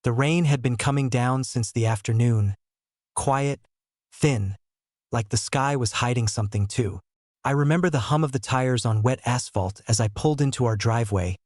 The rain had been coming down since the afternoon, quiet, thin, like the sky was hiding something too. I remember the hum of the tires on wet asphalt as I pulled into our driveway,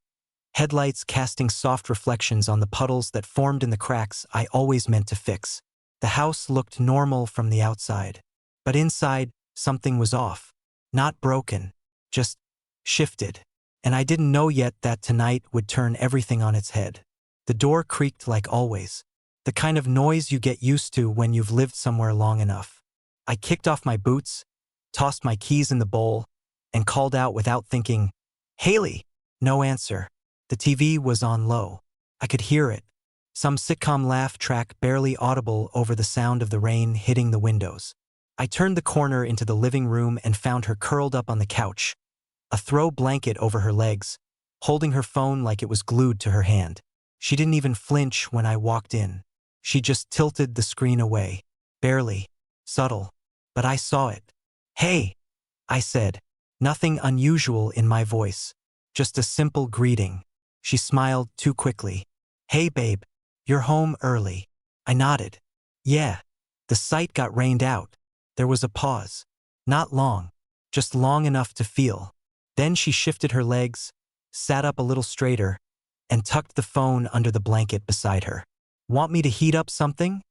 headlights casting soft reflections on the puddles that formed in the cracks I always meant to fix. The house looked normal from the outside, but inside, something was off. Not broken, just shifted. And I didn't know yet that tonight would turn everything on its head. The door creaked like always, the kind of noise you get used to when you've lived somewhere long enough. I kicked off my boots, tossed my keys in the bowl, and called out without thinking, "Haley!" No answer. The TV was on low. I could hear it, some sitcom laugh track barely audible over the sound of the rain hitting the windows. I turned the corner into the living room and found her curled up on the couch, a throw blanket over her legs, holding her phone like it was glued to her hand. She didn't even flinch when I walked in. She just tilted the screen away, barely, subtle, but I saw it. "Hey," I said, nothing unusual in my voice, just a simple greeting. She smiled too quickly. "Hey babe, you're home early." I nodded. "Yeah." The sight got rained out. There was a pause. Not long, just long enough to feel. Then she shifted her legs, sat up a little straighter, and tucked the phone under the blanket beside her. "Want me to heat up something?"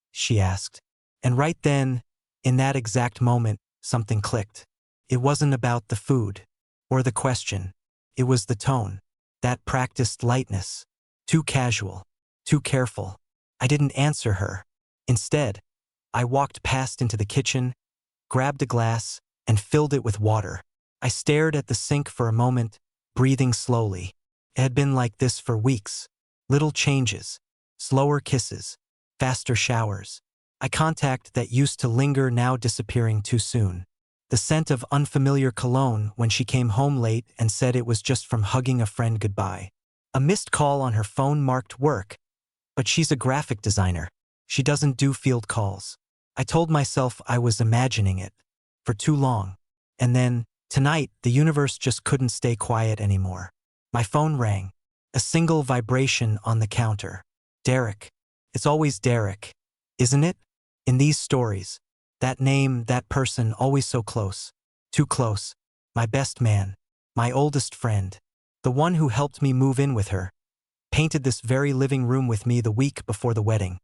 she asked. And right then, in that exact moment, something clicked. It wasn't about the food, or the question. It was the tone. That practiced lightness. Too casual, too careful. I didn't answer her. Instead, I walked past into the kitchen, grabbed a glass, and filled it with water. I stared at the sink for a moment, breathing slowly. It had been like this for weeks. Little changes, slower kisses, faster showers. Eye contact that used to linger now disappearing too soon. The scent of unfamiliar cologne when she came home late and said it was just from hugging a friend goodbye. A missed call on her phone marked work, but she's a graphic designer. She doesn't do field calls. I told myself I was imagining it for too long. And then, tonight, the universe just couldn't stay quiet anymore. My phone rang. A single vibration on the counter. Derek. It's always Derek, isn't it? In these stories. That name, that person, always so close. Too close. My best man. My oldest friend. The one who helped me move in with her. Painted this very living room with me the week before the wedding.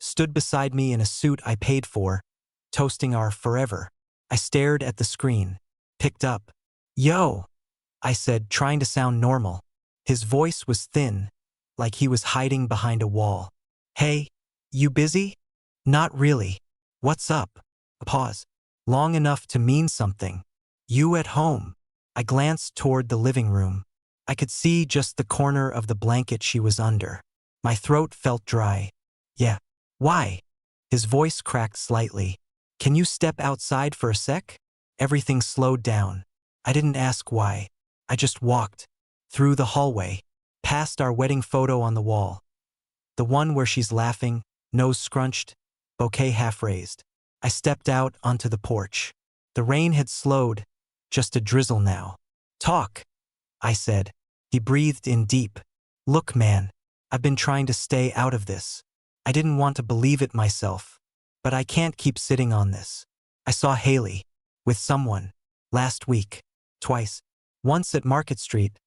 Stood beside me in a suit I paid for, toasting our forever. I stared at the screen. Picked up. "Yo," I said, trying to sound normal. His voice was thin, like he was hiding behind a wall. "Hey, you busy?" "Not really. What's up?" A pause. Long enough to mean something. "You at home?" I glanced toward the living room. I could see just the corner of the blanket she was under. My throat felt dry. "Yeah." "Why?" His voice cracked slightly. "Can you step outside for a sec?" Everything slowed down. I didn't ask why. I just walked. Through the hallway. Past our wedding photo on the wall. The one where she's laughing, nose scrunched, bouquet half raised. I stepped out onto the porch. The rain had slowed, just a drizzle now. "Talk," I said. He breathed in deep. "Look, man, I've been trying to stay out of this. I didn't want to believe it myself, but I can't keep sitting on this. I saw Haley, with someone, last week, twice. Once at Market Street,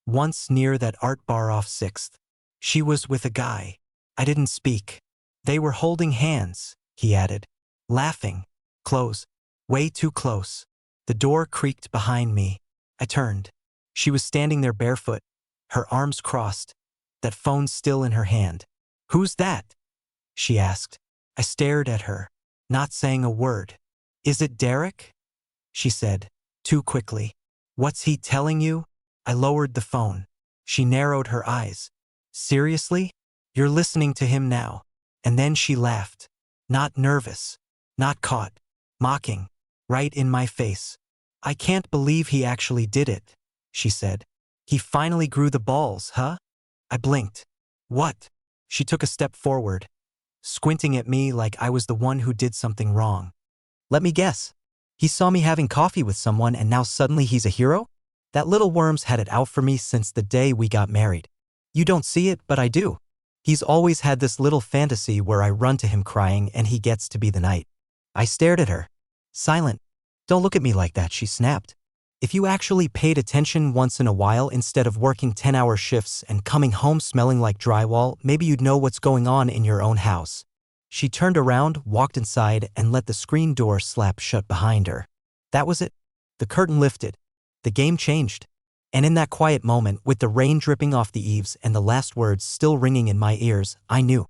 once near that art bar off 6th. She was with a guy. I didn't speak. They were holding hands," he added. "Laughing. Close. Way too close." The door creaked behind me. I turned. She was standing there barefoot, her arms crossed, that phone still in her hand. "Who's that?" she asked. I stared at her, not saying a word. "Is it Derek?" she said, too quickly. "What's he telling you?" I lowered the phone. She narrowed her eyes. "Seriously? You're listening to him now?" And then she laughed. Not nervous, not caught, mocking, right in my face. "I can't believe he actually did it," she said. "He finally grew the balls, huh?" I blinked. "What?" She took a step forward, squinting at me like I was the one who did something wrong. "Let me guess. He saw me having coffee with someone and now suddenly he's a hero? That little worm's had it out for me since the day we got married. You don't see it, but I do." He's always had this little fantasy where I run to him crying and he gets to be the knight. I stared at her. Silent. Don't look at me like that, she snapped. If you actually paid attention once in a while instead of working 10-hour shifts and coming home smelling like drywall, maybe you'd know what's going on in your own house. She turned around, walked inside, and let the screen door slap shut behind her. That was it. The curtain lifted. The game changed. And in that quiet moment, with the rain dripping off the eaves and the last words still ringing in my ears, I knew.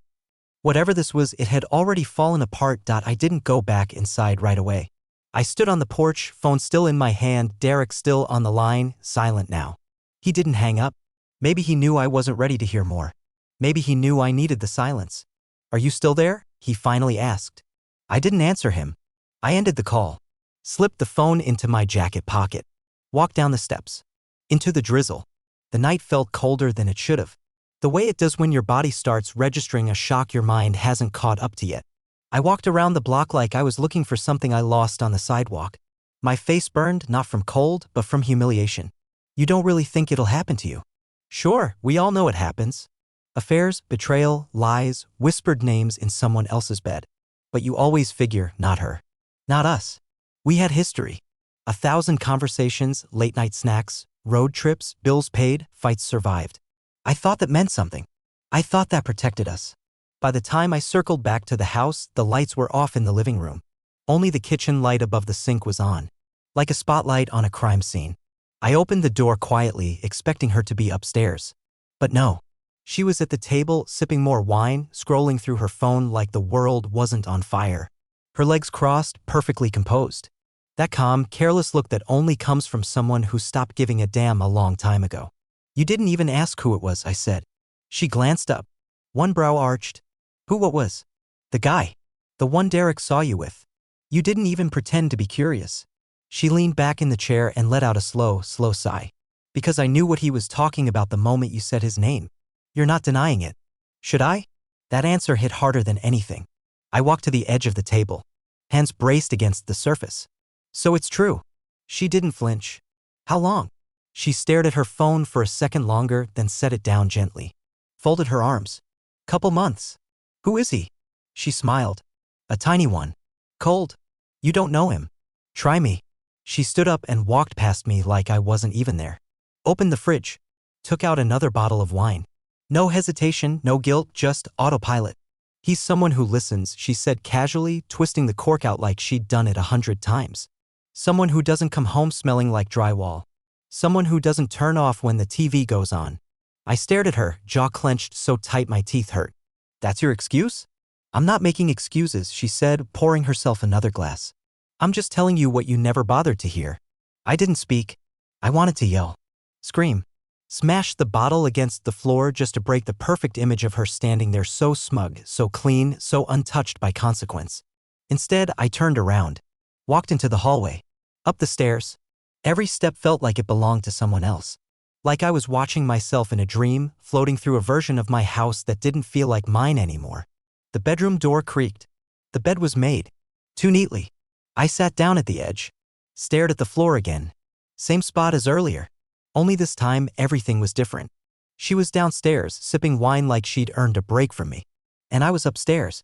Whatever this was, it had already fallen apart. I didn't go back inside right away. I stood on the porch, phone still in my hand, Derek still on the line, silent now. He didn't hang up. Maybe he knew I wasn't ready to hear more. Maybe he knew I needed the silence. Are you still there? He finally asked. I didn't answer him. I ended the call. Slipped the phone into my jacket pocket. Walked down the steps. Into the drizzle. The night felt colder than it should have. The way it does when your body starts registering a shock your mind hasn't caught up to yet. I walked around the block like I was looking for something I lost on the sidewalk. My face burned, not from cold, but from humiliation. You don't really think it'll happen to you. Sure, we all know it happens. Affairs, betrayal, lies, whispered names in someone else's bed. But you always figure, not her. Not us. We had history. 1,000 conversations, late-night snacks, road trips, bills paid, fights survived. I thought that meant something. I thought that protected us. By the time I circled back to the house, the lights were off in the living room. Only the kitchen light above the sink was on. Like a spotlight on a crime scene. I opened the door quietly, expecting her to be upstairs. But no. She was at the table, sipping more wine, scrolling through her phone like the world wasn't on fire. Her legs crossed, perfectly composed. That calm, careless look that only comes from someone who stopped giving a damn a long time ago. You didn't even ask who it was, I said. She glanced up. One brow arched. Who? What was? The guy. The one Derek saw you with. You didn't even pretend to be curious. She leaned back in the chair and let out a slow sigh. Because I knew what he was talking about the moment you said his name. You're not denying it. Should I? That answer hit harder than anything. I walked to the edge of the table. Hands braced against the surface. So it's true. She didn't flinch. How long? She stared at her phone for a second longer, then set it down gently. Folded her arms. Couple months. Who is he? She smiled. A tiny one. Cold. You don't know him. Try me. She stood up and walked past me like I wasn't even there. Opened the fridge. Took out another bottle of wine. No hesitation, no guilt, just autopilot. He's someone who listens, she said casually, twisting the cork out like she'd done it 100 times. Someone who doesn't come home smelling like drywall. Someone who doesn't turn off when the TV goes on. I stared at her, jaw clenched so tight my teeth hurt. That's your excuse? I'm not making excuses, she said, pouring herself another glass. I'm just telling you what you never bothered to hear. I didn't speak. I wanted to yell. Scream. Smashed the bottle against the floor just to break the perfect image of her standing there so smug, so clean, so untouched by consequence. Instead, I turned around. Walked into the hallway. Up the stairs. Every step felt like it belonged to someone else. Like I was watching myself in a dream, floating through a version of my house that didn't feel like mine anymore. The bedroom door creaked. The bed was made. Too neatly. I sat down at the edge. Stared at the floor again. Same spot as earlier. Only this time, everything was different. She was downstairs, sipping wine like she'd earned a break from me. And I was upstairs.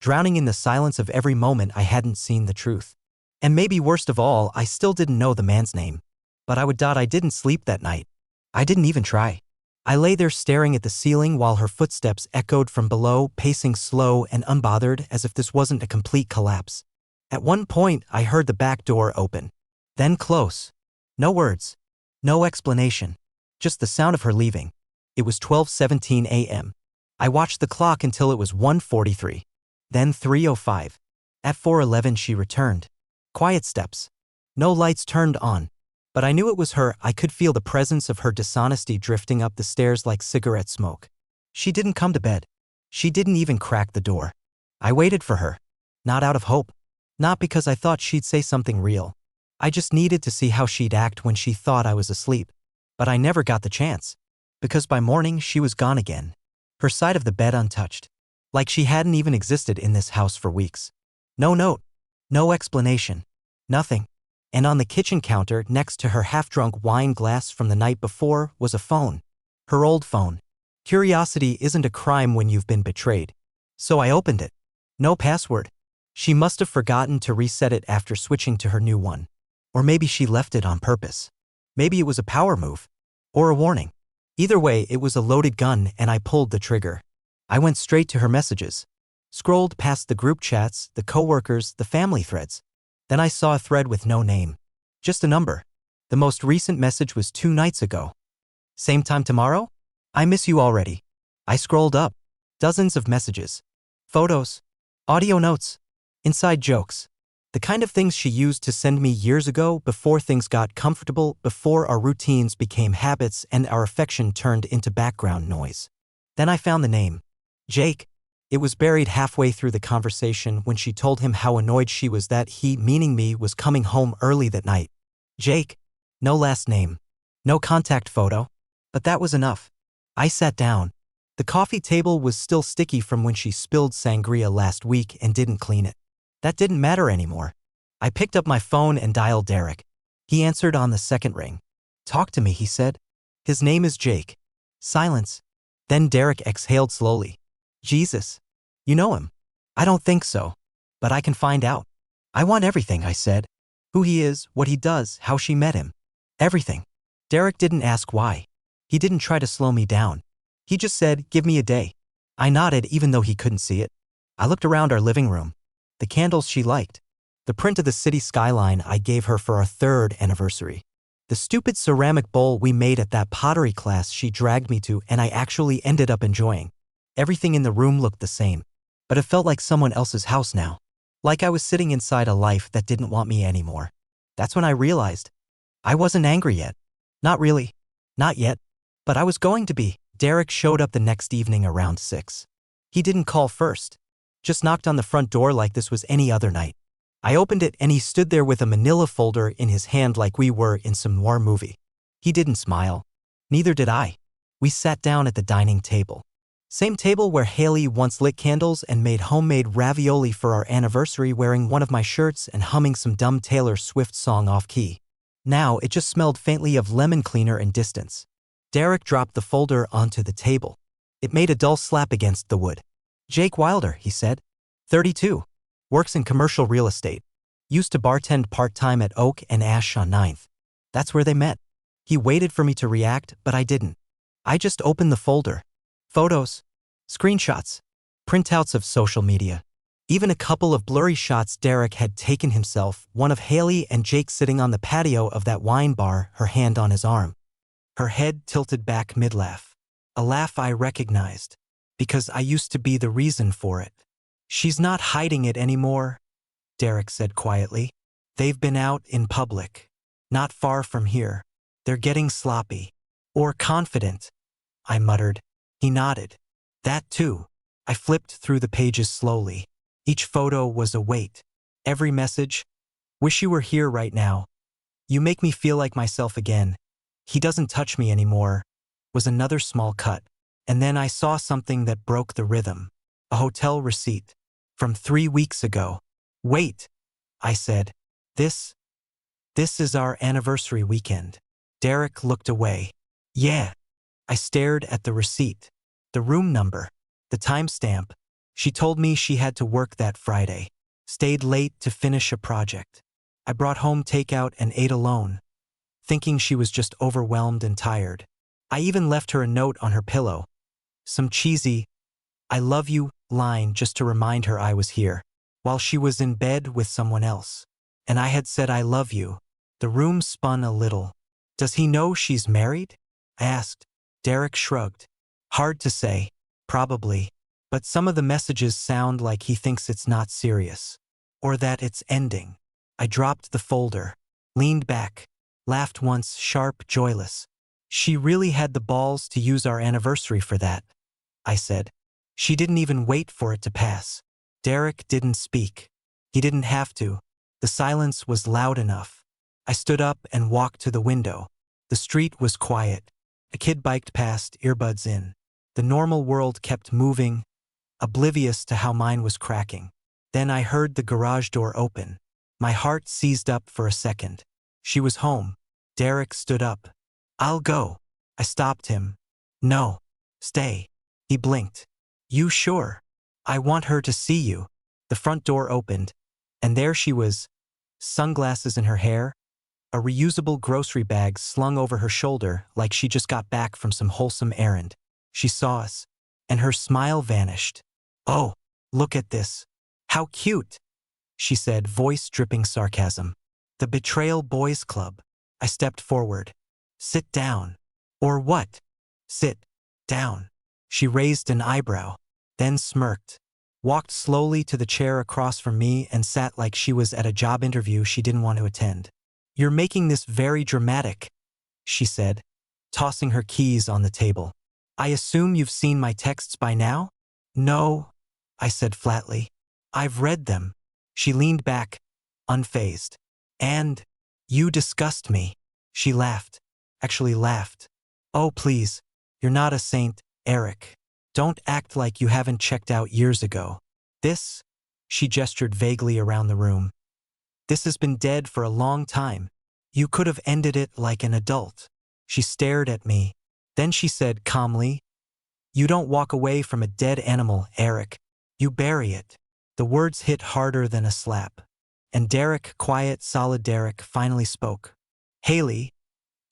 Drowning in the silence of every moment I hadn't seen the truth. And maybe worst of all, I still didn't know the man's name. But I didn't sleep that night. I didn't even try. I lay there staring at the ceiling while her footsteps echoed from below, pacing slow and unbothered as if this wasn't a complete collapse. At one point, I heard the back door open. Then close. No words. No explanation. Just the sound of her leaving. It was 12:17 a.m. I watched the clock until it was 1:43. Then 3:05. At 4:11 she returned. Quiet steps. No lights turned on. But I knew it was her. I could feel the presence of her dishonesty drifting up the stairs like cigarette smoke. She didn't come to bed. She didn't even crack the door. I waited for her. Not out of hope. Not because I thought she'd say something real. I just needed to see how she'd act when she thought I was asleep. But I never got the chance. Because by morning she was gone again. Her side of the bed untouched. Like she hadn't even existed in this house for weeks. No note. No explanation. Nothing. And on the kitchen counter next to her half-drunk wine glass from the night before was a phone. Her old phone. Curiosity isn't a crime when you've been betrayed. So I opened it. No password. She must have forgotten to reset it after switching to her new one. Or maybe she left it on purpose. Maybe it was a power move. Or a warning. Either way, it was a loaded gun and I pulled the trigger. I went straight to her messages. Scrolled past the group chats, the coworkers, the family threads. Then I saw a thread with no name. Just a number. The most recent message was 2 nights ago. Same time tomorrow? I miss you already. I scrolled up. Dozens of messages. Photos. Audio notes. Inside jokes. The kind of things she used to send me years ago before things got comfortable, before our routines became habits and our affection turned into background noise. Then I found the name. Jake. It was buried halfway through the conversation when she told him how annoyed she was that he, meaning me, was coming home early that night. Jake. No last name. No contact photo. But that was enough. I sat down. The coffee table was still sticky from when she spilled sangria last week and didn't clean it. That didn't matter anymore. I picked up my phone and dialed Derek. He answered on the second ring. Talk to me, he said. His name is Jake. Silence. Then Derek exhaled slowly. Jesus. You know him? I don't think so. But I can find out. I want everything, I said. Who he is, what he does, how she met him. Everything. Derek didn't ask why. He didn't try to slow me down. He just said, give me a day. I nodded even though he couldn't see it. I looked around our living room. The candles she liked. The print of the city skyline I gave her for our 3rd anniversary. The stupid ceramic bowl we made at that pottery class she dragged me to and I actually ended up enjoying. Everything in the room looked the same. But it felt like someone else's house now. Like I was sitting inside a life that didn't want me anymore. That's when I realized. I wasn't angry yet. Not really. Not yet. But I was going to be. Derek showed up the next evening around 6. He didn't call first. Just knocked on the front door like this was any other night. I opened it and he stood there with a manila folder in his hand like we were in some war movie. He didn't smile. Neither did I. We sat down at the dining table. Same table where Haley once lit candles and made homemade ravioli for our anniversary, wearing one of my shirts and humming some dumb Taylor Swift song off-key. Now it just smelled faintly of lemon cleaner and distance. Derek dropped the folder onto the table. It made a dull slap against the wood. Jake Wilder, he said. 32. Works in commercial real estate. Used to bartend part-time at Oak and Ash on 9th. That's where they met. He waited for me to react, but I didn't. I just opened the folder. Photos. Screenshots. Printouts of social media. Even a couple of blurry shots Derek had taken himself, one of Haley and Jake sitting on the patio of that wine bar, her hand on his arm. Her head tilted back mid-laugh. A laugh I recognized. Because I used to be the reason for it. She's not hiding it anymore, Derek said quietly. They've been out in public. Not far from here. They're getting sloppy. Or confident, I muttered. He nodded. That too. I flipped through the pages slowly. Each photo was a weight. Every message. Wish you were here right now. You make me feel like myself again. He doesn't touch me anymore. Was another small cut. And then I saw something that broke the rhythm. A hotel receipt. From 3 weeks ago. Wait, I said. This is our anniversary weekend. Derek looked away. Yeah. I stared at the receipt. The room number. The timestamp. She told me she had to work that Friday. Stayed late to finish a project. I brought home takeout and ate alone. Thinking she was just overwhelmed and tired. I even left her a note on her pillow. Some cheesy, I love you line just to remind her I was here. While she was in bed with someone else. And I had said I love you. The room spun a little. Does he know she's married? I asked. Derek shrugged. Hard to say. Probably. But some of the messages sound like he thinks it's not serious. Or that it's ending. I dropped the folder. Leaned back. Laughed once, sharp, joyless. She really had the balls to use our anniversary for that, I said. She didn't even wait for it to pass. Derek didn't speak. He didn't have to. The silence was loud enough. I stood up and walked to the window. The street was quiet. A kid biked past, earbuds in. The normal world kept moving, oblivious to how mine was cracking. Then I heard the garage door open. My heart seized up for a second. She was home. Derek stood up. I'll go. I stopped him. No. Stay. He blinked. You sure? I want her to see you. The front door opened, and there she was, sunglasses in her hair, a reusable grocery bag slung over her shoulder like she just got back from some wholesome errand. She saw us, and her smile vanished. Oh, look at this. How cute, she said, voice dripping sarcasm. The Betrayal Boys Club. I stepped forward. Sit down. Or what? Sit down. She raised an eyebrow, then smirked, walked slowly to the chair across from me and sat like she was at a job interview she didn't want to attend. You're making this very dramatic, she said, tossing her keys on the table. I assume you've seen my texts by now? No, I said flatly. I've read them. She leaned back, unfazed. And you disgust me. She laughed. Actually laughed. Oh, please. You're not a saint, Eric. Don't act like you haven't checked out years ago. This, she gestured vaguely around the room. This has been dead for a long time. You could have ended it like an adult. She stared at me. Then she said calmly, You don't walk away from a dead animal, Eric. You bury it. The words hit harder than a slap. And Derek, quiet, solid Derek, finally spoke. Haley,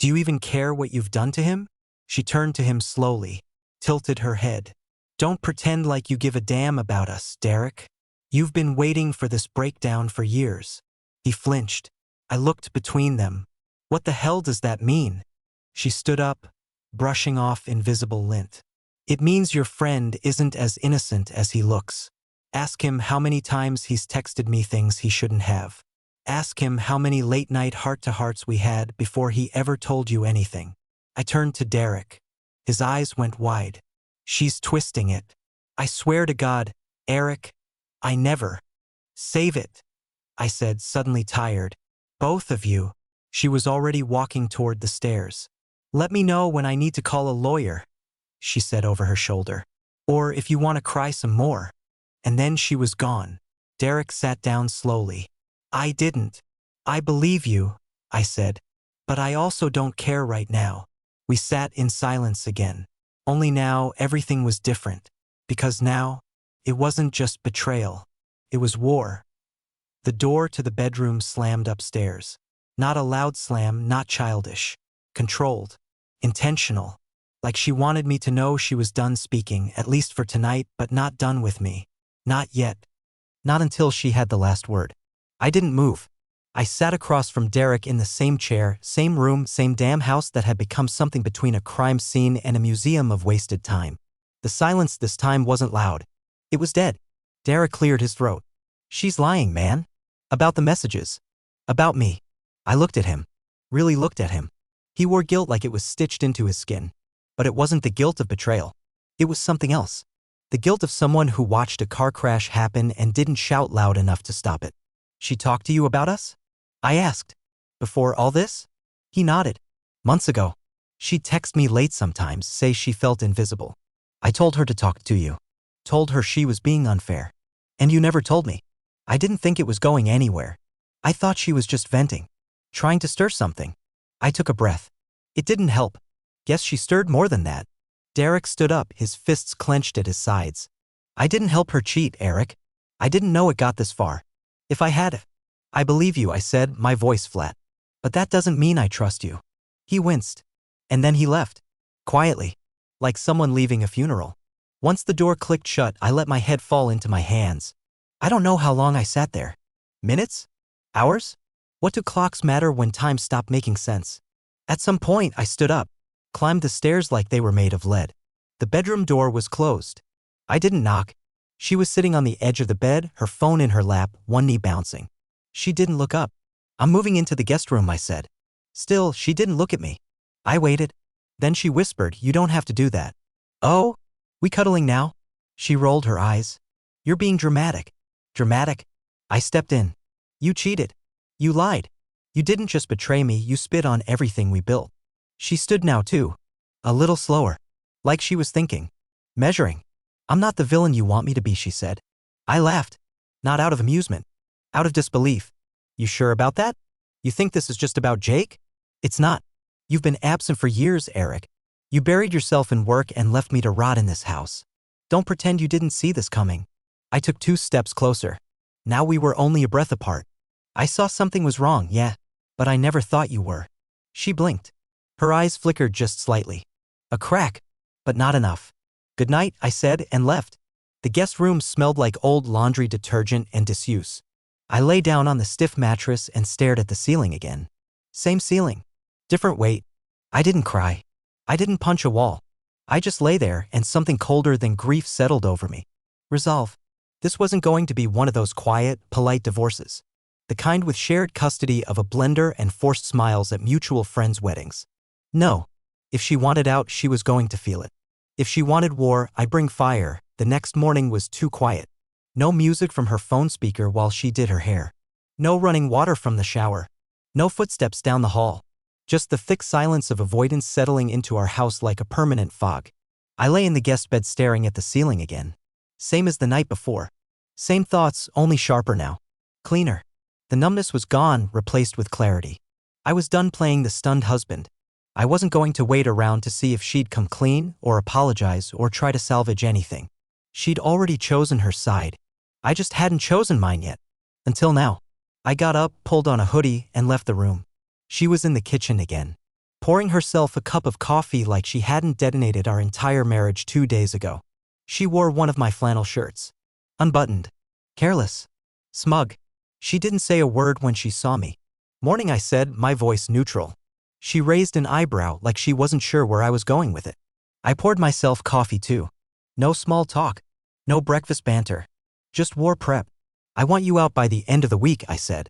do you even care what you've done to him? She turned to him slowly, tilted her head. Don't pretend like you give a damn about us, Derek. You've been waiting for this breakdown for years. He flinched. I looked between them. What the hell does that mean? She stood up, brushing off invisible lint. It means your friend isn't as innocent as he looks. Ask him how many times he's texted me things he shouldn't have. Ask him how many late-night heart-to-hearts we had before he ever told you anything. I turned to Derek. His eyes went wide. She's twisting it. I swear to God, Eric, I never. Save it, I said, suddenly tired. Both of you. She was already walking toward the stairs. Let me know when I need to call a lawyer, she said over her shoulder. Or if you want to cry some more. And then she was gone. Derek sat down slowly. I didn't. I believe you, I said. But I also don't care right now. We sat in silence again. Only now everything was different. Because now, it wasn't just betrayal. It was war. The door to the bedroom slammed upstairs. Not a loud slam, not childish. Controlled. Intentional. Like she wanted me to know she was done speaking, at least for tonight, but not done with me. Not yet. Not until she had the last word. I didn't move. I sat across from Derek in the same chair, same room, same damn house that had become something between a crime scene and a museum of wasted time. The silence this time wasn't loud. It was dead. Derek cleared his throat. She's lying, man. About the messages. About me. I looked at him. Really looked at him. He wore guilt like it was stitched into his skin. But it wasn't the guilt of betrayal. It was something else. The guilt of someone who watched a car crash happen and didn't shout loud enough to stop it. She talked to you about us? I asked. Before all this? He nodded. Months ago. She'd text me late sometimes, say she felt invisible. I told her to talk to you. Told her she was being unfair. And you never told me. I didn't think it was going anywhere. I thought she was just venting. Trying to stir something. I took a breath. It didn't help. Guess she stirred more than that. Derek stood up, his fists clenched at his sides. I didn't help her cheat, Eric. I didn't know it got this far. If I had, I believe you, I said, my voice flat. But that doesn't mean I trust you. He winced. And then he left. Quietly. Like someone leaving a funeral. Once the door clicked shut, I let my head fall into my hands. I don't know how long I sat there. Minutes? Hours? What do clocks matter when time stopped making sense? At some point, I stood up. Climbed the stairs like they were made of lead. The bedroom door was closed. I didn't knock. She was sitting on the edge of the bed, her phone in her lap, one knee bouncing. She didn't look up. I'm moving into the guest room, I said. Still, she didn't look at me. I waited. Then she whispered, You don't have to do that. Oh? We cuddling now? She rolled her eyes. You're being dramatic. Dramatic? I stepped in. You cheated. You lied. You didn't just betray me, you spit on everything we built. She stood now too. A little slower. Like she was thinking. Measuring. I'm not the villain you want me to be, she said. I laughed. Not out of amusement. Out of disbelief. You sure about that? You think this is just about Jake? It's not. You've been absent for years, Eric. You buried yourself in work and left me to rot in this house. Don't pretend you didn't see this coming. I took 2 steps closer. Now we were only a breath apart. I saw something was wrong, yeah, but I never thought you were. She blinked. Her eyes flickered just slightly. A crack, but not enough. Good night, I said, and left. The guest room smelled like old laundry detergent and disuse. I lay down on the stiff mattress and stared at the ceiling again. Same ceiling. Different weight. I didn't cry. I didn't punch a wall. I just lay there and something colder than grief settled over me. Resolve. This wasn't going to be one of those quiet, polite divorces. The kind with shared custody of a blender and forced smiles at mutual friends' weddings. No. If she wanted out, she was going to feel it. If she wanted war, I bring fire. The next morning was too quiet. No music from her phone speaker while she did her hair. No running water from the shower. No footsteps down the hall. Just the thick silence of avoidance settling into our house like a permanent fog. I lay in the guest bed staring at the ceiling again. Same as the night before. Same thoughts, only sharper now. Cleaner. The numbness was gone, replaced with clarity. I was done playing the stunned husband. I wasn't going to wait around to see if she'd come clean, or apologize, or try to salvage anything. She'd already chosen her side. I just hadn't chosen mine yet. Until now. I got up, pulled on a hoodie, and left the room. She was in the kitchen again, pouring herself a cup of coffee like she hadn't detonated our entire marriage 2 days ago. She wore one of my flannel shirts. Unbuttoned. Careless. Smug. She didn't say a word when she saw me. Morning, I said, my voice neutral. She raised an eyebrow like she wasn't sure where I was going with it. I poured myself coffee too. No small talk. No breakfast banter. Just war prep. I want you out by the end of the week, I said.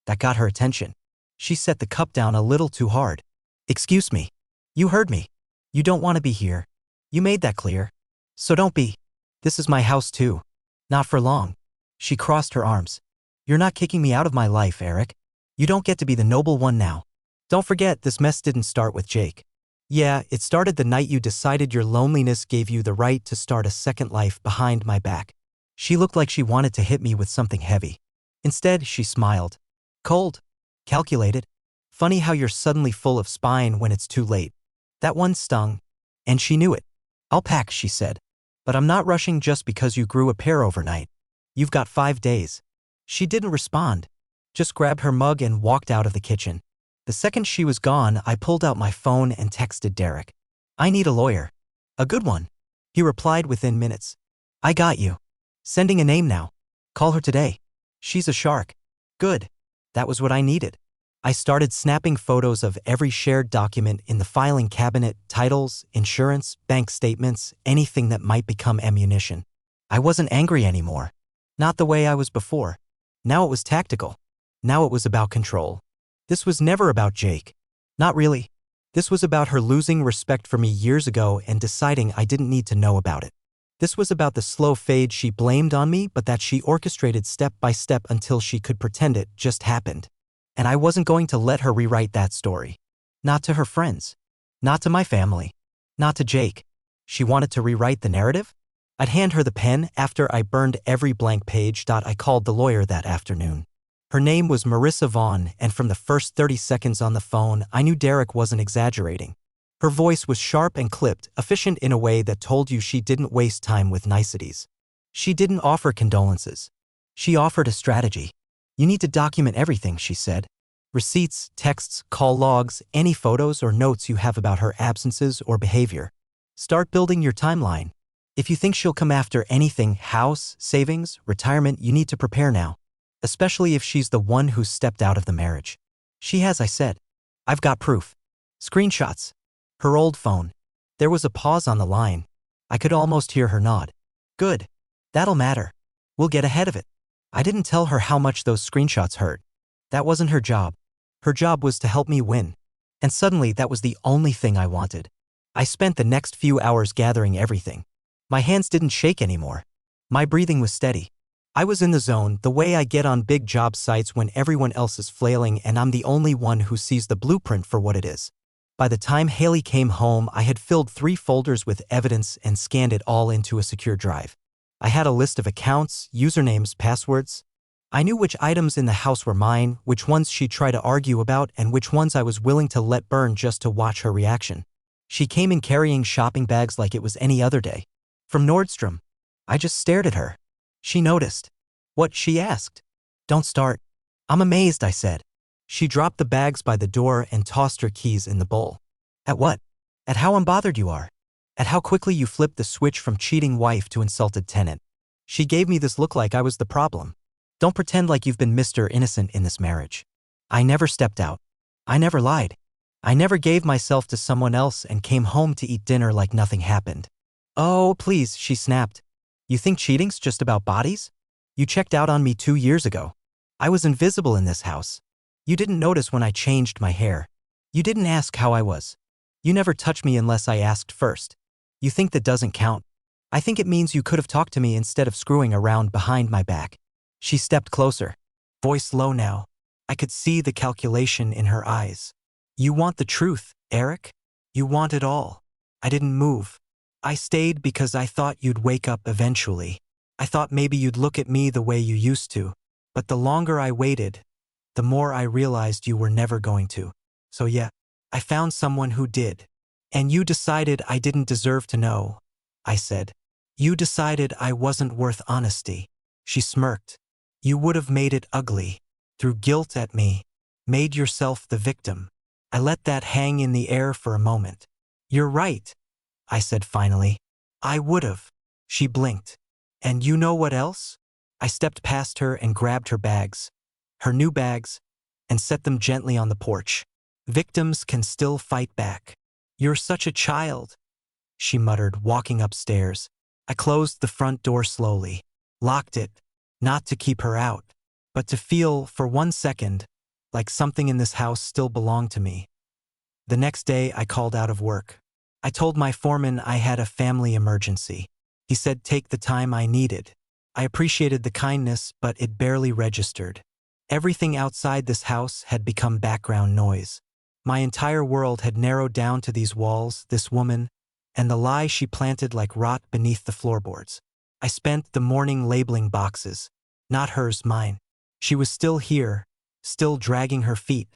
That got her attention. She set the cup down a little too hard. Excuse me. You heard me. You don't want to be here. You made that clear. So don't be. This is my house too. Not for long. She crossed her arms. You're not kicking me out of my life, Eric. You don't get to be the noble one now. Don't forget, this mess didn't start with Jake. Yeah, it started the night you decided your loneliness gave you the right to start a second life behind my back. She looked like she wanted to hit me with something heavy. Instead, she smiled. Cold. Calculated. Funny how you're suddenly full of spine when it's too late. That one stung. And she knew it. I'll pack, she said. But I'm not rushing just because you grew a pair overnight. You've got 5 days. She didn't respond. Just grabbed her mug and walked out of the kitchen. The second she was gone, I pulled out my phone and texted Derek. I need a lawyer. A good one. He replied within minutes. I got you. Sending a name now. Call her today. She's a shark. Good. That was what I needed. I started snapping photos of every shared document in the filing cabinet, titles, insurance, bank statements, anything that might become ammunition. I wasn't angry anymore. Not the way I was before. Now it was tactical. Now it was about control. This was never about Jake. Not really. This was about her losing respect for me years ago and deciding I didn't need to know about it. This was about the slow fade she blamed on me, but that she orchestrated step by step until she could pretend it just happened. And I wasn't going to let her rewrite that story. Not to her friends. Not to my family. Not to Jake. She wanted to rewrite the narrative? I'd hand her the pen after I burned every blank page. I called the lawyer that afternoon. Her name was Marissa Vaughn, and from the first 30 seconds on the phone, I knew Derek wasn't exaggerating. Her voice was sharp and clipped, efficient in a way that told you she didn't waste time with niceties. She didn't offer condolences. She offered a strategy. You need to document everything, she said. Receipts, texts, call logs, any photos or notes you have about her absences or behavior. Start building your timeline. If you think she'll come after anything, house, savings, retirement, you need to prepare now. Especially if she's the one who stepped out of the marriage. She has, I said. I've got proof. Screenshots. Her old phone. There was a pause on the line. I could almost hear her nod. Good. That'll matter. We'll get ahead of it. I didn't tell her how much those screenshots hurt. That wasn't her job. Her job was to help me win. And suddenly that was the only thing I wanted. I spent the next few hours gathering everything. My hands didn't shake anymore. My breathing was steady. I was in the zone, the way I get on big job sites when everyone else is flailing and I'm the only one who sees the blueprint for what it is. By the time Haley came home, I had filled 3 folders with evidence and scanned it all into a secure drive. I had a list of accounts, usernames, passwords. I knew which items in the house were mine, which ones she'd try to argue about, and which ones I was willing to let burn just to watch her reaction. She came in carrying shopping bags like it was any other day. From Nordstrom. I just stared at her. She noticed. What, she asked. Don't start. I'm amazed, I said. She dropped the bags by the door and tossed her keys in the bowl. At what? At how unbothered you are. At how quickly you flipped the switch from cheating wife to insulted tenant. She gave me this look like I was the problem. Don't pretend like you've been Mr. Innocent in this marriage. I never stepped out. I never lied. I never gave myself to someone else and came home to eat dinner like nothing happened. Oh, please, she snapped. You think cheating's just about bodies? You checked out on me 2 years ago. I was invisible in this house. You didn't notice when I changed my hair. You didn't ask how I was. You never touched me unless I asked first. You think that doesn't count? I think it means you could have talked to me instead of screwing around behind my back. She stepped closer, voice low now. I could see the calculation in her eyes. You want the truth, Eric? You want it all. I didn't move. I stayed because I thought you'd wake up eventually. I thought maybe you'd look at me the way you used to. But the longer I waited, the more I realized you were never going to. So yeah, I found someone who did. And you decided I didn't deserve to know, I said. You decided I wasn't worth honesty. She smirked. You would have made it ugly. Threw guilt at me. Made yourself the victim. I let that hang in the air for a moment. You're right, I said finally. I would have. She blinked. And you know what else? I stepped past her and grabbed her bags, her new bags, and set them gently on the porch. Victims can still fight back. You're such a child, she muttered, walking upstairs. I closed the front door slowly, locked it, not to keep her out, but to feel, for 1 second, like something in this house still belonged to me. The next day, I called out of work. I told my foreman I had a family emergency. He said take the time I needed. I appreciated the kindness, but it barely registered. Everything outside this house had become background noise. My entire world had narrowed down to these walls, this woman, and the lie she planted like rot beneath the floorboards. I spent the morning labeling boxes. Not hers, mine. She was still here, still dragging her feet,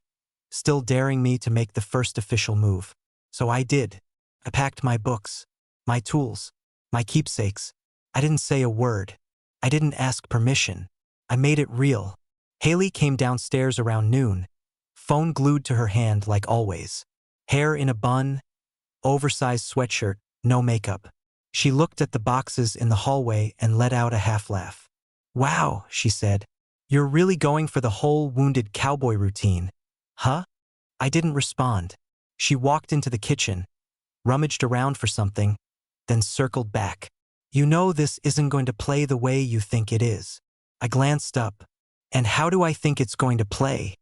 still daring me to make the first official move. So I did. I packed my books, my tools, my keepsakes. I didn't say a word. I didn't ask permission. I made it real. Haley came downstairs around noon, phone glued to her hand like always. Hair in a bun, oversized sweatshirt, no makeup. She looked at the boxes in the hallway and let out a half laugh. Wow, she said. You're really going for the whole wounded cowboy routine. Huh? I didn't respond. She walked into the kitchen, rummaged around for something, then circled back. You know this isn't going to play the way you think it is. I glanced up. And how do I think it's going to play?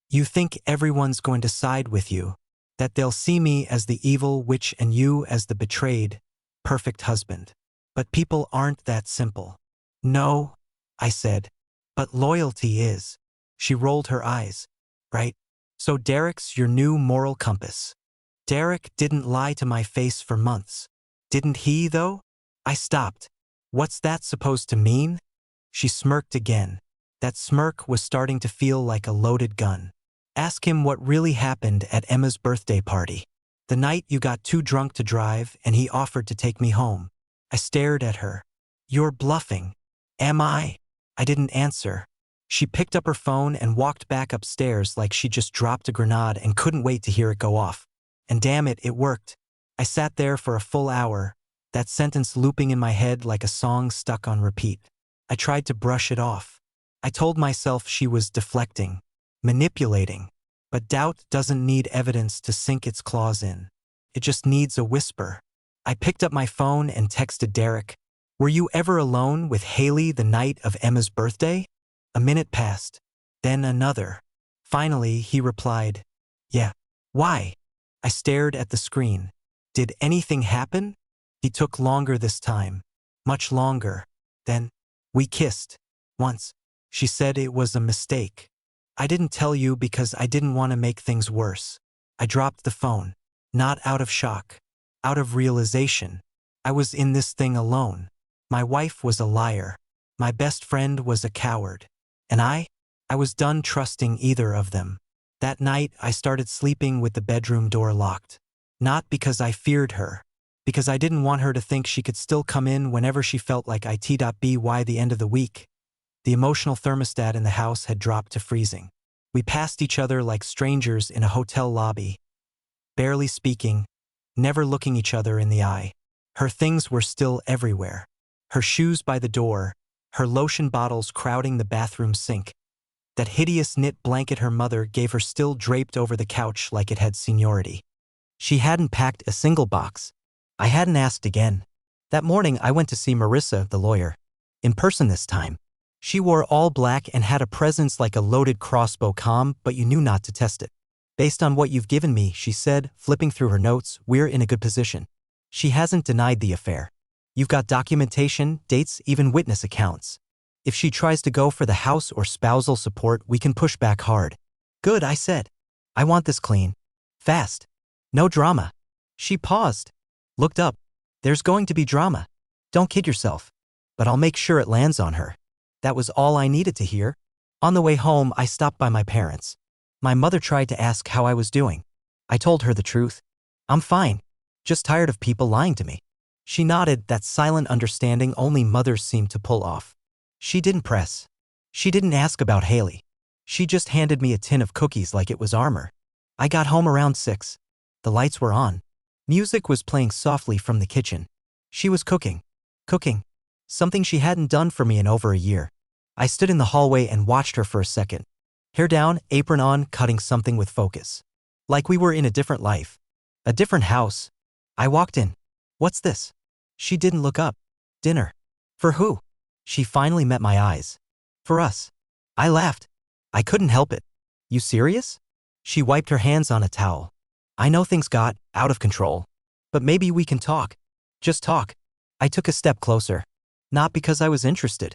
You think everyone's going to side with you, that they'll see me as the evil witch and you as the betrayed, perfect husband. But people aren't that simple. No, I said, but loyalty is. She rolled her eyes. Right? So Derek's your new moral compass. Derek didn't lie to my face for months. Didn't he, though? I stopped. What's that supposed to mean? She smirked again. That smirk was starting to feel like a loaded gun. Ask him what really happened at Emma's birthday party. The night you got too drunk to drive and he offered to take me home. I stared at her. You're bluffing. Am I? I didn't answer. She picked up her phone and walked back upstairs like she just dropped a grenade and couldn't wait to hear it go off. And damn it, it worked. I sat there for a full hour, that sentence looping in my head like a song stuck on repeat. I tried to brush it off. I told myself she was deflecting, manipulating. But doubt doesn't need evidence to sink its claws in. It just needs a whisper. I picked up my phone and texted Derek. Were you ever alone with Haley the night of Emma's birthday? A minute passed. Then another. Finally, he replied, yeah. Why? I stared at the screen. Did anything happen? He took longer this time. Much longer. Then, we kissed. Once. She said it was a mistake. I didn't tell you because I didn't want to make things worse. I dropped the phone. Not out of shock. Out of realization. I was in this thing alone. My wife was a liar. My best friend was a coward. And I was done trusting either of them. That night, I started sleeping with the bedroom door locked. Not because I feared her. Because I didn't want her to think she could still come in whenever she felt like it.by the end of the week. The emotional thermostat in the house had dropped to freezing. We passed each other like strangers in a hotel lobby, barely speaking, never looking each other in the eye. Her things were still everywhere. Her shoes by the door, her lotion bottles crowding the bathroom sink. That hideous knit blanket her mother gave her still draped over the couch like it had seniority. She hadn't packed a single box. I hadn't asked again. That morning I went to see Marissa, the lawyer. In person this time. She wore all black and had a presence like a loaded crossbow, calm, but you knew not to test it. Based on what you've given me, she said, flipping through her notes, we're in a good position. She hasn't denied the affair. You've got documentation, dates, even witness accounts. If she tries to go for the house or spousal support, we can push back hard. Good, I said. I want this clean. Fast. No drama. She paused. Looked up. There's going to be drama. Don't kid yourself. But I'll make sure it lands on her. That was all I needed to hear. On the way home, I stopped by my parents. My mother tried to ask how I was doing. I told her the truth. I'm fine. Just tired of people lying to me. She nodded, that silent understanding only mothers seem to pull off. She didn't press. She didn't ask about Haley. She just handed me a tin of cookies like it was armor. I got home around 6. The lights were on. Music was playing softly from the kitchen. She was cooking. Cooking. Something she hadn't done for me in over a year. I stood in the hallway and watched her for a second. Hair down, apron on, cutting something with focus. Like we were in a different life. A different house. I walked in. What's this? She didn't look up. Dinner. For who? She finally met my eyes. For us. I laughed. I couldn't help it. You serious? She wiped her hands on a towel. I know things got out of control. But maybe we can talk. Just talk. I took a step closer. Not because I was interested.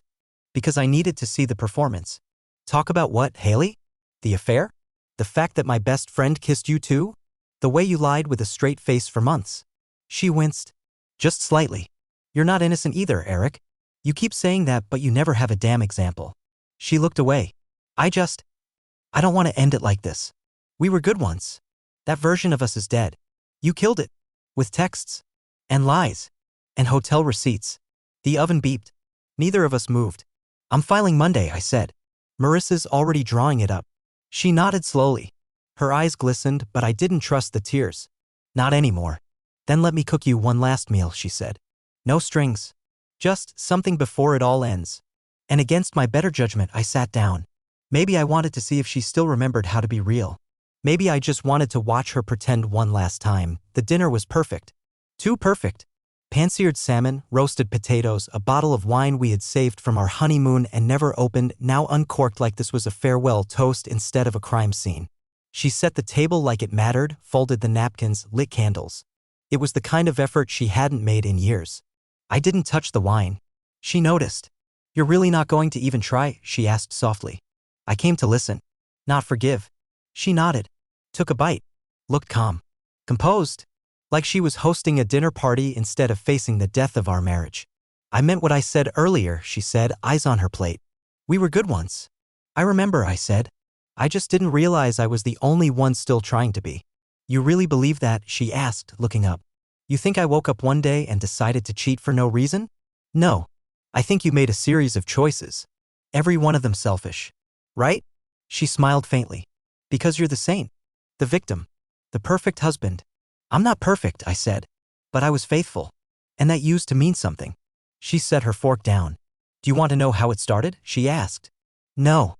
Because I needed to see the performance. Talk about what, Haley? The affair? The fact that my best friend kissed you too? The way you lied with a straight face for months? She winced. Just slightly. You're not innocent either, Eric. You keep saying that, but you never have a damn example. She looked away. I don't want to end it like this. We were good once. That version of us is dead. You killed it. With texts. And lies. And hotel receipts. The oven beeped. Neither of us moved. I'm filing Monday, I said. Marissa's already drawing it up. She nodded slowly. Her eyes glistened, but I didn't trust the tears. Not anymore. Then let me cook you one last meal, she said. No strings. Just something before it all ends. And against my better judgment, I sat down. Maybe I wanted to see if she still remembered how to be real. Maybe I just wanted to watch her pretend one last time. The dinner was perfect. Too perfect. Pan-seared salmon, roasted potatoes, a bottle of wine we had saved from our honeymoon and never opened, now uncorked like this was a farewell toast instead of a crime scene. She set the table like it mattered, folded the napkins, lit candles. It was the kind of effort she hadn't made in years. I didn't touch the wine. She noticed. You're really not going to even try? She asked softly. I came to listen. Not forgive. She nodded. Took a bite. Looked calm. Composed. Like she was hosting a dinner party instead of facing the death of our marriage. I meant what I said earlier, she said, eyes on her plate. We were good once. I remember, I said. I just didn't realize I was the only one still trying to be. You really believe that? She asked, looking up. You think I woke up one day and decided to cheat for no reason? No. I think you made a series of choices. Every one of them selfish. Right? She smiled faintly. Because you're the saint. The victim. The perfect husband. I'm not perfect, I said. But I was faithful. And that used to mean something. She set her fork down. Do you want to know how it started? She asked. No.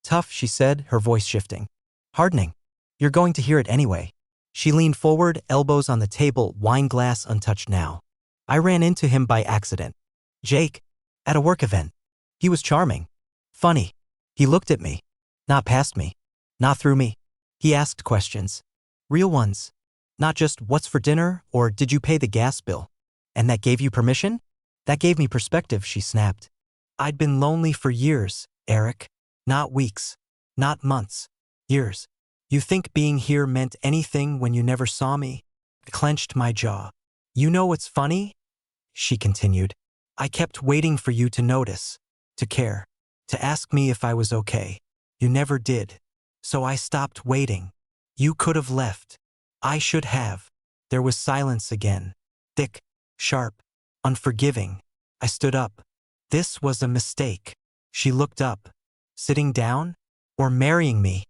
Tough, she said, her voice shifting. Hardening. You're going to hear it anyway. She leaned forward, elbows on the table, wine glass untouched now. I ran into him by accident. Jake. At a work event. He was charming. Funny. He looked at me. Not past me. Not through me. He asked questions. Real ones. Not just, what's for dinner, or did you pay the gas bill? And that gave you permission? That gave me perspective, she snapped. I'd been lonely for years, Eric. Not weeks. Not months. Years. You think being here meant anything when you never saw me? I clenched my jaw. You know what's funny? She continued. I kept waiting for you to notice, to care, to ask me if I was okay. You never did. So I stopped waiting. You could have left. I should have. There was silence again. Thick, sharp, unforgiving. I stood up. This was a mistake. She looked up. Sitting down? Or marrying me?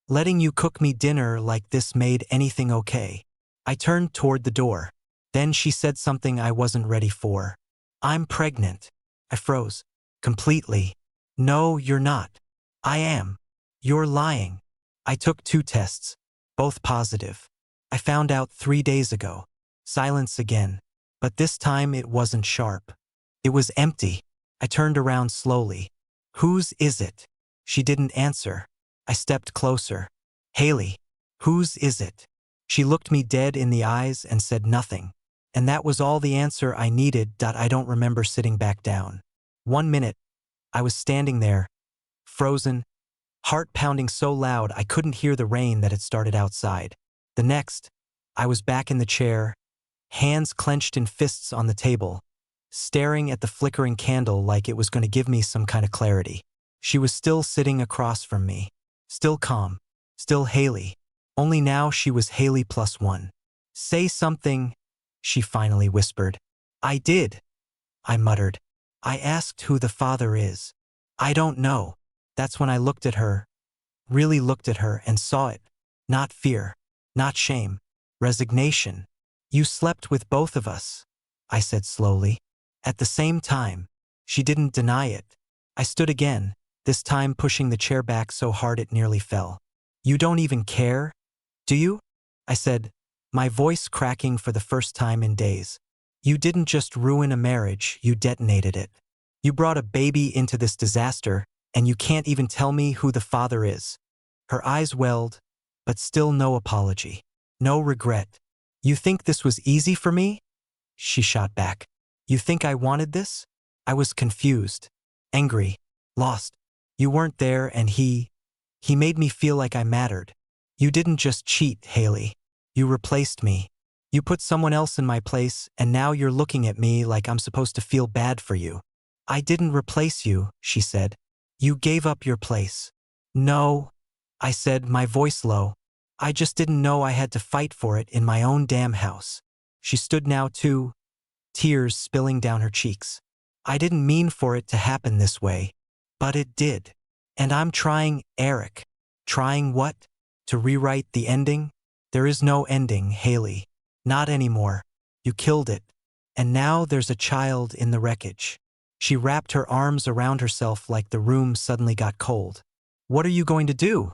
Letting you cook me dinner like this made anything okay. I turned toward the door. Then she said something I wasn't ready for. I'm pregnant. I froze. Completely. No, you're not. I am. You're lying. I took 2 tests. Both positive. I found out 3 days ago. Silence again. But this time it wasn't sharp. It was empty. I turned around slowly. Whose is it? She didn't answer. I stepped closer. Haley. Whose is it? She looked me dead in the eyes and said nothing. And that was all the answer I needed. I don't remember sitting back down. 1 minute, I was standing there, frozen, heart pounding so loud I couldn't hear the rain that had started outside. The next, I was back in the chair, hands clenched in fists on the table, staring at the flickering candle like it was going to give me some kind of clarity. She was still sitting across from me, still calm, still Haley. Only now she was Haley +1. Say something, she finally whispered. I did, I muttered. I asked who the father is. I don't know. That's when I looked at her, really looked at her and saw it. Not fear, not shame, resignation. You slept with both of us, I said slowly. At the same time. She didn't deny it. I stood again, this time pushing the chair back so hard it nearly fell. You don't even care, do you? I said, my voice cracking for the first time in days. You didn't just ruin a marriage, you detonated it. You brought a baby into this disaster, and you can't even tell me who the father is. Her eyes welled, but still no apology. No regret. You think this was easy for me? She shot back. You think I wanted this? I was confused, angry, lost. You weren't there and he made me feel like I mattered. You didn't just cheat, Haley. You replaced me. You put someone else in my place and now you're looking at me like I'm supposed to feel bad for you. I didn't replace you, she said. You gave up your place. No, I said, my voice low. I just didn't know I had to fight for it in my own damn house. She stood now too, tears spilling down her cheeks. I didn't mean for it to happen this way, but it did. And I'm trying, Eric. Trying what? To rewrite the ending? There is no ending, Haley. Not anymore. You killed it. And now there's a child in the wreckage. She wrapped her arms around herself like the room suddenly got cold. What are you going to do?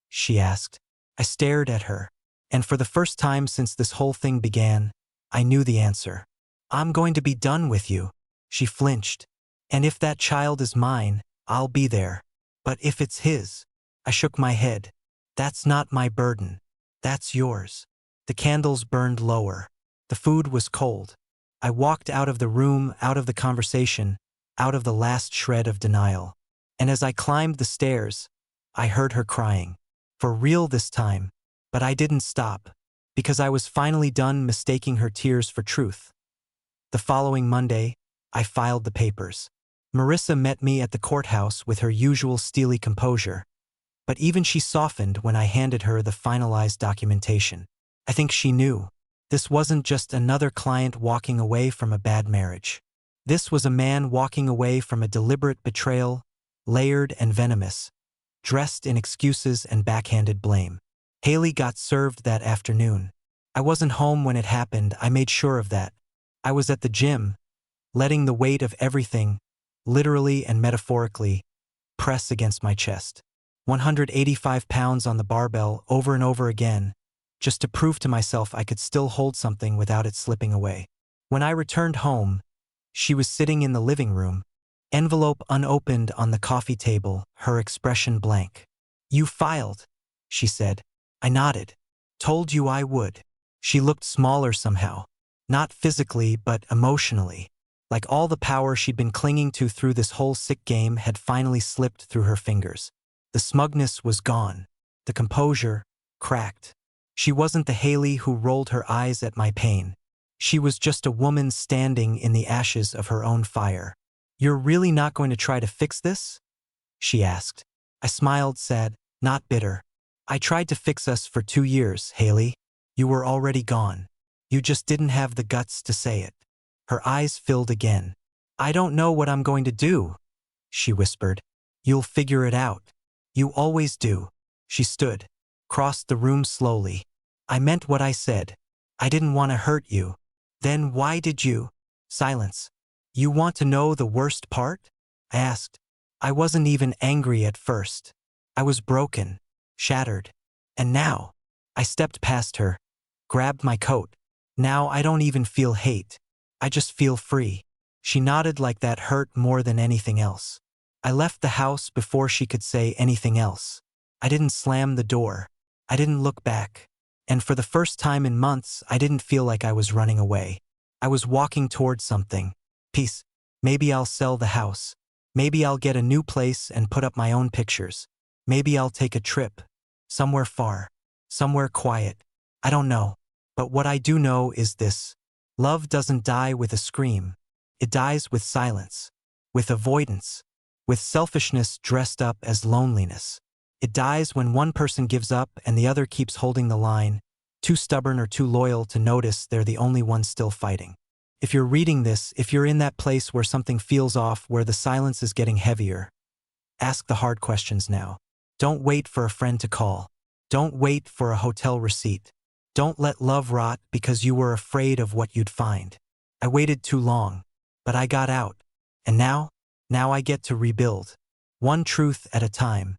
She asked. I stared at her. And for the first time since this whole thing began, I knew the answer. I'm going to be done with you. She flinched. And if that child is mine, I'll be there. But if it's his, I shook my head. That's not my burden. That's yours. The candles burned lower. The food was cold. I walked out of the room, out of the conversation, out of the last shred of denial. And as I climbed the stairs, I heard her crying. For real this time. But I didn't stop, because I was finally done mistaking her tears for truth. The following Monday, I filed the papers. Marissa met me at the courthouse with her usual steely composure. But even she softened when I handed her the finalized documentation. I think she knew. This wasn't just another client walking away from a bad marriage. This was a man walking away from a deliberate betrayal, layered and venomous, dressed in excuses and backhanded blame. Haley got served that afternoon. I wasn't home when it happened, I made sure of that. I was at the gym, letting the weight of everything, literally and metaphorically, press against my chest. 185 pounds on the barbell over and over again, just to prove to myself I could still hold something without it slipping away. When I returned home, she was sitting in the living room, envelope unopened on the coffee table, her expression blank. You filed, she said. I nodded. Told you I would. She looked smaller somehow. Not physically, but emotionally. Like all the power she'd been clinging to through this whole sick game had finally slipped through her fingers. The smugness was gone. The composure, cracked. She wasn't the Haley who rolled her eyes at my pain. She was just a woman standing in the ashes of her own fire. You're really not going to try to fix this? She asked. I smiled, sad, not bitter. I tried to fix us for 2 years, Haley. You were already gone. You just didn't have the guts to say it. Her eyes filled again. I don't know what I'm going to do, she whispered. You'll figure it out. You always do. She stood, crossed the room slowly. I meant what I said. I didn't want to hurt you. Then why did you? Silence. You want to know the worst part? I asked. I wasn't even angry at first. I was broken, shattered. And now, I stepped past her, grabbed my coat. Now I don't even feel hate. I just feel free. She nodded like that hurt more than anything else. I left the house before she could say anything else. I didn't slam the door. I didn't look back. And for the first time in months, I didn't feel like I was running away. I was walking towards something. Peace. Maybe I'll sell the house. Maybe I'll get a new place and put up my own pictures. Maybe I'll take a trip. Somewhere far. Somewhere quiet. I don't know. But what I do know is this. Love doesn't die with a scream. It dies with silence. With avoidance. With selfishness dressed up as loneliness. It dies when one person gives up and the other keeps holding the line, too stubborn or too loyal to notice they're the only ones still fighting. If you're reading this, if you're in that place where something feels off, where the silence is getting heavier, ask the hard questions now. Don't wait for a friend to call. Don't wait for a hotel receipt. Don't let love rot because you were afraid of what you'd find. I waited too long, but I got out. And now I get to rebuild. One truth at a time.